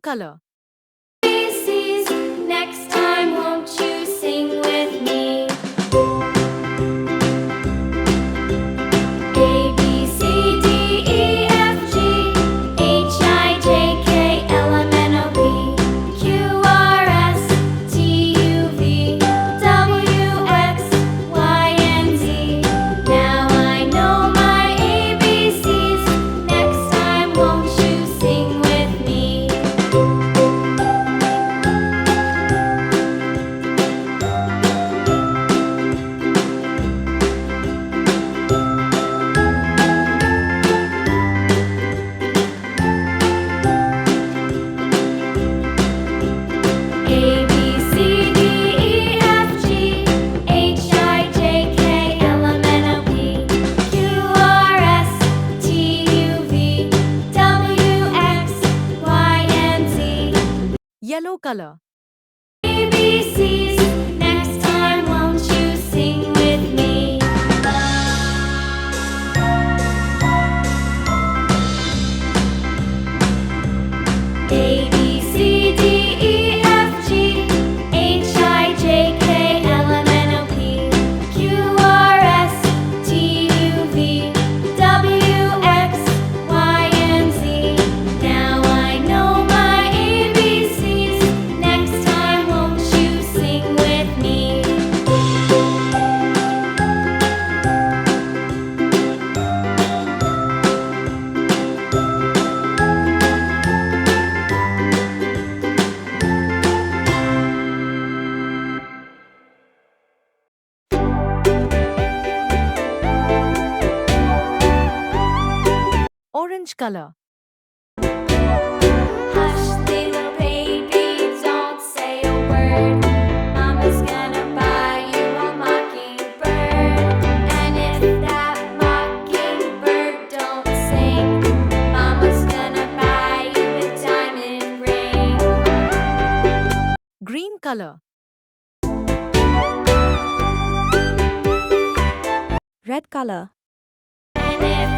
color. ABCs, next time won't you sing with me? A B C D E F G H I J K L M N O P Q R S T U V W X Y and Z. Now I know my ABCs. Next time won't you sing with me? A B C D E F G H I J K L M N O P Q R S T U V W X Y and Z. Yellow color. ABCs, next time won't you sing with me? A B C D E F G H I J K L M N O P Q R S T U V W X Y and Z. Now I know my ABCs. Next time won't you sing with me? Orange color. Hush, little baby, don't say a word. Mama's gonna buy you a mockingbird. And if that mockingbird don't sing, Mama's gonna buy you a diamond ring. Green color. Red color. And if